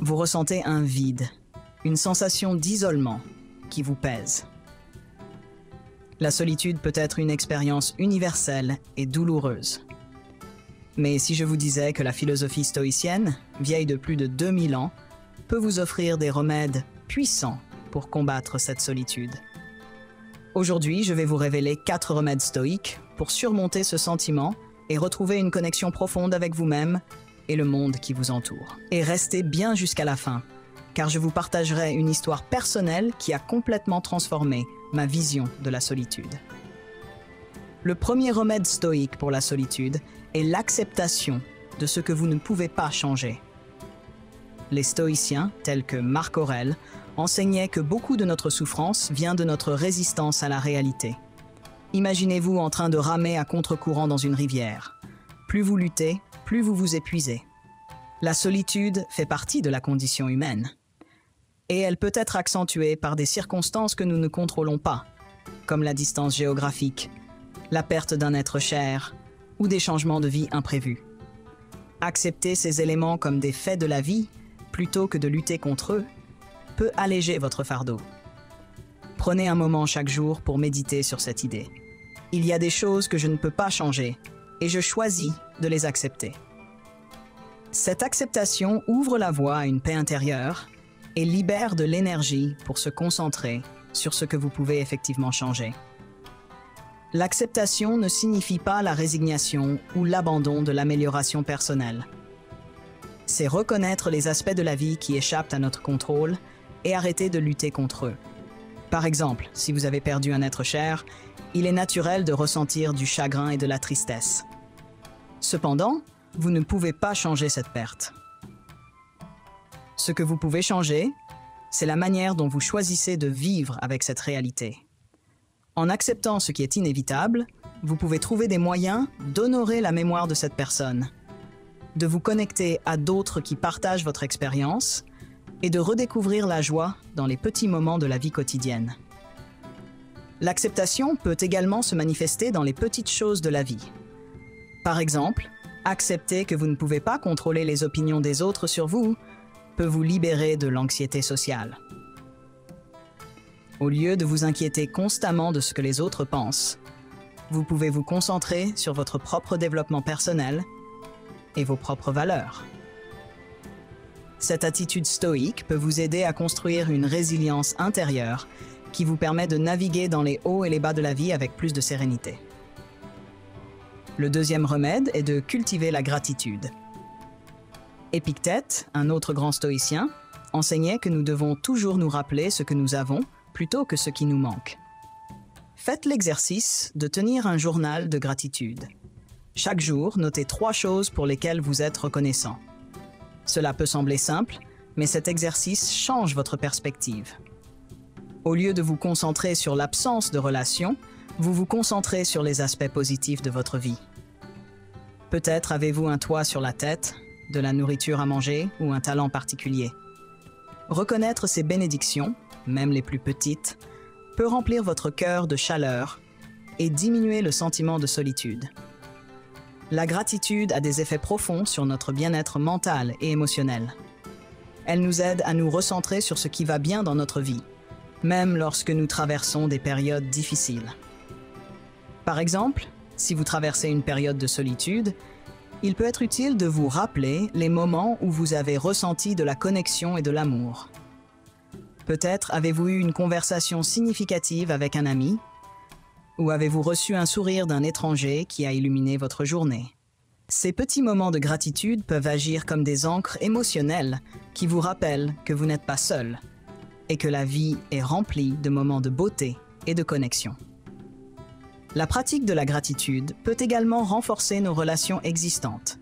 Vous ressentez un vide, une sensation d'isolement qui vous pèse. La solitude peut être une expérience universelle et douloureuse. Mais si je vous disais que la philosophie stoïcienne, vieille de plus de 2000 ans, peut vous offrir des remèdes puissants pour combattre cette solitude. Aujourd'hui, je vais vous révéler 4 remèdes stoïques pour surmonter ce sentiment et retrouver une connexion profonde avec vous-même et le monde qui vous entoure. Et restez bien jusqu'à la fin, car je vous partagerai une histoire personnelle qui a complètement transformé ma vision de la solitude. Le premier remède stoïque pour la solitude est l'acceptation de ce que vous ne pouvez pas changer. Les stoïciens, tels que Marc Aurèle, enseignaient que beaucoup de notre souffrance vient de notre résistance à la réalité. Imaginez-vous en train de ramer à contre-courant dans une rivière. Plus vous luttez, plus vous vous épuisez. La solitude fait partie de la condition humaine. Et elle peut être accentuée par des circonstances que nous ne contrôlons pas, comme la distance géographique, la perte d'un être cher ou des changements de vie imprévus. Accepter ces éléments comme des faits de la vie, plutôt que de lutter contre eux, peut alléger votre fardeau. Prenez un moment chaque jour pour méditer sur cette idée. Il y a des choses que je ne peux pas changer, et je choisis de les accepter. Cette acceptation ouvre la voie à une paix intérieure et libère de l'énergie pour se concentrer sur ce que vous pouvez effectivement changer. L'acceptation ne signifie pas la résignation ou l'abandon de l'amélioration personnelle. C'est reconnaître les aspects de la vie qui échappent à notre contrôle et arrêter de lutter contre eux. Par exemple, si vous avez perdu un être cher, il est naturel de ressentir du chagrin et de la tristesse. Cependant, vous ne pouvez pas changer cette perte. Ce que vous pouvez changer, c'est la manière dont vous choisissez de vivre avec cette réalité. En acceptant ce qui est inévitable, vous pouvez trouver des moyens d'honorer la mémoire de cette personne, de vous connecter à d'autres qui partagent votre expérience et de redécouvrir la joie dans les petits moments de la vie quotidienne. L'acceptation peut également se manifester dans les petites choses de la vie. Par exemple, accepter que vous ne pouvez pas contrôler les opinions des autres sur vous peut vous libérer de l'anxiété sociale. Au lieu de vous inquiéter constamment de ce que les autres pensent, vous pouvez vous concentrer sur votre propre développement personnel et vos propres valeurs. Cette attitude stoïque peut vous aider à construire une résilience intérieure qui vous permet de naviguer dans les hauts et les bas de la vie avec plus de sérénité. Le deuxième remède est de cultiver la gratitude. Épictète, un autre grand stoïcien, enseignait que nous devons toujours nous rappeler ce que nous avons plutôt que ce qui nous manque. Faites l'exercice de tenir un journal de gratitude. Chaque jour, notez 3 choses pour lesquelles vous êtes reconnaissant. Cela peut sembler simple, mais cet exercice change votre perspective. Au lieu de vous concentrer sur l'absence de relations, vous vous concentrez sur les aspects positifs de votre vie. Peut-être avez-vous un toit sur la tête, de la nourriture à manger ou un talent particulier. Reconnaître ces bénédictions, même les plus petites, peut remplir votre cœur de chaleur et diminuer le sentiment de solitude. La gratitude a des effets profonds sur notre bien-être mental et émotionnel. Elle nous aide à nous recentrer sur ce qui va bien dans notre vie, même lorsque nous traversons des périodes difficiles. Par exemple, si vous traversez une période de solitude, il peut être utile de vous rappeler les moments où vous avez ressenti de la connexion et de l'amour. Peut-être avez-vous eu une conversation significative avec un ami, ou avez-vous reçu un sourire d'un étranger qui a illuminé votre journée. Ces petits moments de gratitude peuvent agir comme des ancres émotionnelles qui vous rappellent que vous n'êtes pas seul et que la vie est remplie de moments de beauté et de connexion. La pratique de la gratitude peut également renforcer nos relations existantes.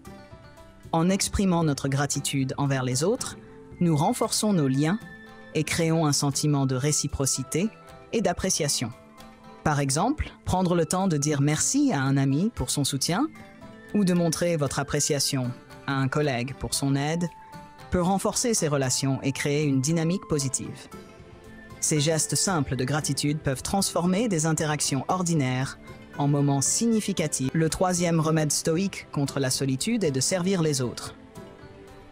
En exprimant notre gratitude envers les autres, nous renforçons nos liens et créons un sentiment de réciprocité et d'appréciation. Par exemple, prendre le temps de dire merci à un ami pour son soutien ou de montrer votre appréciation à un collègue pour son aide peut renforcer ces relations et créer une dynamique positive. Ces gestes simples de gratitude peuvent transformer des interactions ordinaires en moments significatifs. Le troisième remède stoïque contre la solitude est de servir les autres.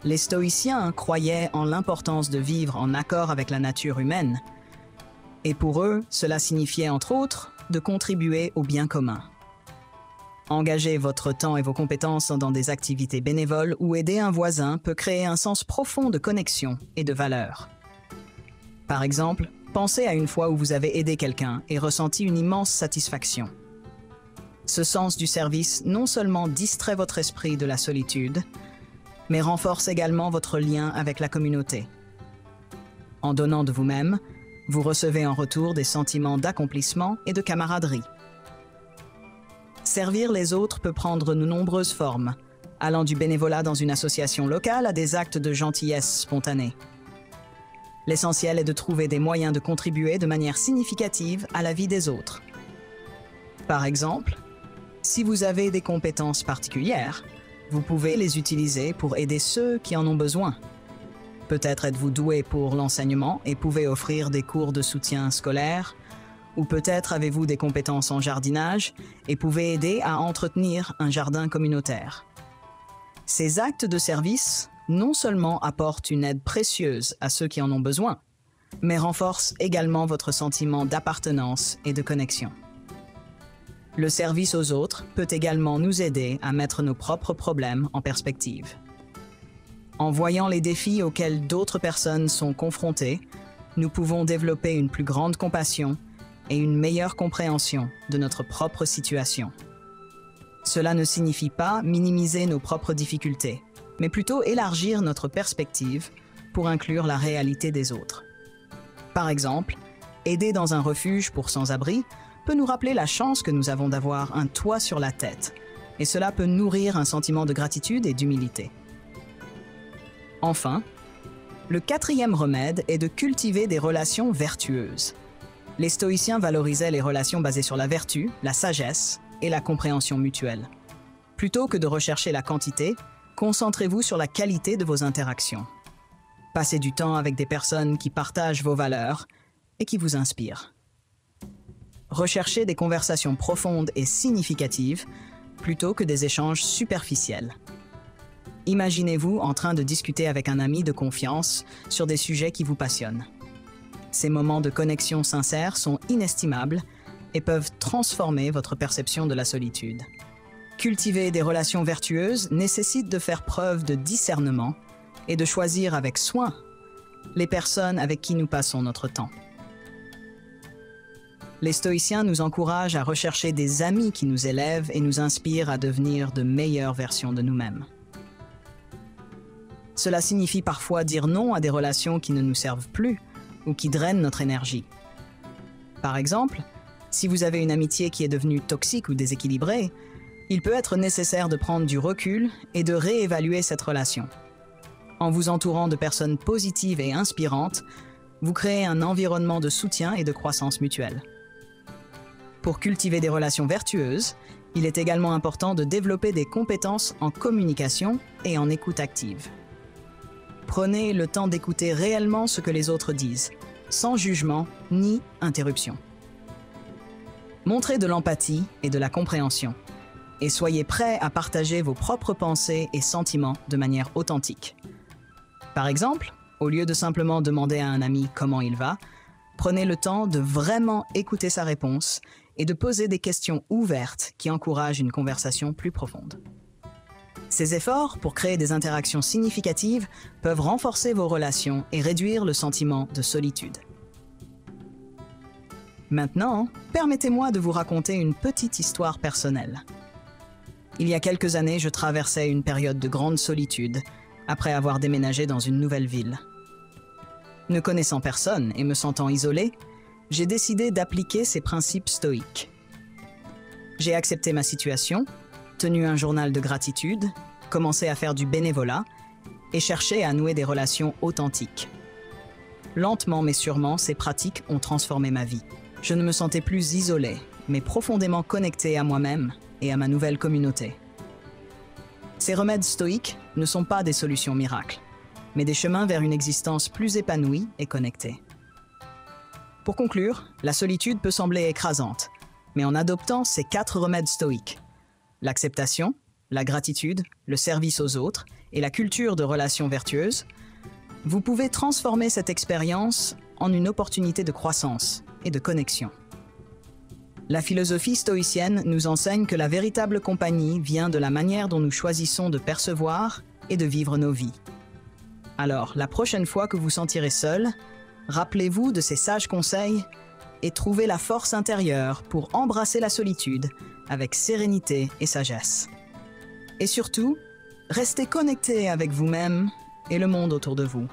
Les stoïciens croyaient en l'importance de vivre en accord avec la nature humaine. Et pour eux, cela signifiait entre autres de contribuer au bien commun. Engager votre temps et vos compétences dans des activités bénévoles ou aider un voisin peut créer un sens profond de connexion et de valeur. Par exemple, pensez à une fois où vous avez aidé quelqu'un et ressenti une immense satisfaction. Ce sens du service non seulement distrait votre esprit de la solitude, mais renforce également votre lien avec la communauté. En donnant de vous-même, vous recevez en retour des sentiments d'accomplissement et de camaraderie. Servir les autres peut prendre de nombreuses formes, allant du bénévolat dans une association locale à des actes de gentillesse spontanés. L'essentiel est de trouver des moyens de contribuer de manière significative à la vie des autres. Par exemple, si vous avez des compétences particulières, vous pouvez les utiliser pour aider ceux qui en ont besoin. Peut-être êtes-vous doué pour l'enseignement et pouvez offrir des cours de soutien scolaire, ou peut-être avez-vous des compétences en jardinage et pouvez aider à entretenir un jardin communautaire. Ces actes de service non seulement apportent une aide précieuse à ceux qui en ont besoin, mais renforcent également votre sentiment d'appartenance et de connexion. Le service aux autres peut également nous aider à mettre nos propres problèmes en perspective. En voyant les défis auxquels d'autres personnes sont confrontées, nous pouvons développer une plus grande compassion et une meilleure compréhension de notre propre situation. Cela ne signifie pas minimiser nos propres difficultés, mais plutôt élargir notre perspective pour inclure la réalité des autres. Par exemple, aider dans un refuge pour sans-abri peut nous rappeler la chance que nous avons d'avoir un toit sur la tête, et cela peut nourrir un sentiment de gratitude et d'humilité. Enfin, le quatrième remède est de cultiver des relations vertueuses. Les stoïciens valorisaient les relations basées sur la vertu, la sagesse et la compréhension mutuelle. Plutôt que de rechercher la quantité, concentrez-vous sur la qualité de vos interactions. Passez du temps avec des personnes qui partagent vos valeurs et qui vous inspirent. Recherchez des conversations profondes et significatives plutôt que des échanges superficiels. Imaginez-vous en train de discuter avec un ami de confiance sur des sujets qui vous passionnent. Ces moments de connexion sincère sont inestimables et peuvent transformer votre perception de la solitude. Cultiver des relations vertueuses nécessite de faire preuve de discernement et de choisir avec soin les personnes avec qui nous passons notre temps. Les stoïciens nous encouragent à rechercher des amis qui nous élèvent et nous inspirent à devenir de meilleures versions de nous-mêmes. Cela signifie parfois dire non à des relations qui ne nous servent plus ou qui drainent notre énergie. Par exemple, si vous avez une amitié qui est devenue toxique ou déséquilibrée, il peut être nécessaire de prendre du recul et de réévaluer cette relation. En vous entourant de personnes positives et inspirantes, vous créez un environnement de soutien et de croissance mutuelle. Pour cultiver des relations vertueuses, il est également important de développer des compétences en communication et en écoute active. Prenez le temps d'écouter réellement ce que les autres disent, sans jugement ni interruption. Montrez de l'empathie et de la compréhension, et soyez prêts à partager vos propres pensées et sentiments de manière authentique. Par exemple, au lieu de simplement demander à un ami comment il va, prenez le temps de vraiment écouter sa réponse et de poser des questions ouvertes qui encouragent une conversation plus profonde. Ces efforts pour créer des interactions significatives peuvent renforcer vos relations et réduire le sentiment de solitude. Maintenant, permettez-moi de vous raconter une petite histoire personnelle. Il y a quelques années, je traversais une période de grande solitude après avoir déménagé dans une nouvelle ville. Ne connaissant personne et me sentant isolé, j'ai décidé d'appliquer ces principes stoïques. J'ai accepté ma situation, tenu un journal de gratitude, commencé à faire du bénévolat et cherché à nouer des relations authentiques. Lentement mais sûrement, ces pratiques ont transformé ma vie. Je ne me sentais plus isolé, mais profondément connecté à moi-même et à ma nouvelle communauté. Ces remèdes stoïques ne sont pas des solutions miracles, mais des chemins vers une existence plus épanouie et connectée. Pour conclure, la solitude peut sembler écrasante, mais en adoptant ces 4 remèdes stoïques, l'acceptation, la gratitude, le service aux autres et la culture de relations vertueuses, vous pouvez transformer cette expérience en une opportunité de croissance et de connexion. La philosophie stoïcienne nous enseigne que la véritable compagnie vient de la manière dont nous choisissons de percevoir et de vivre nos vies. Alors, la prochaine fois que vous sentirez seul, rappelez-vous de ces sages conseils et trouvez la force intérieure pour embrasser la solitude avec sérénité et sagesse. Et surtout, restez connecté avec vous-même et le monde autour de vous.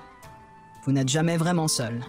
Vous n'êtes jamais vraiment seul.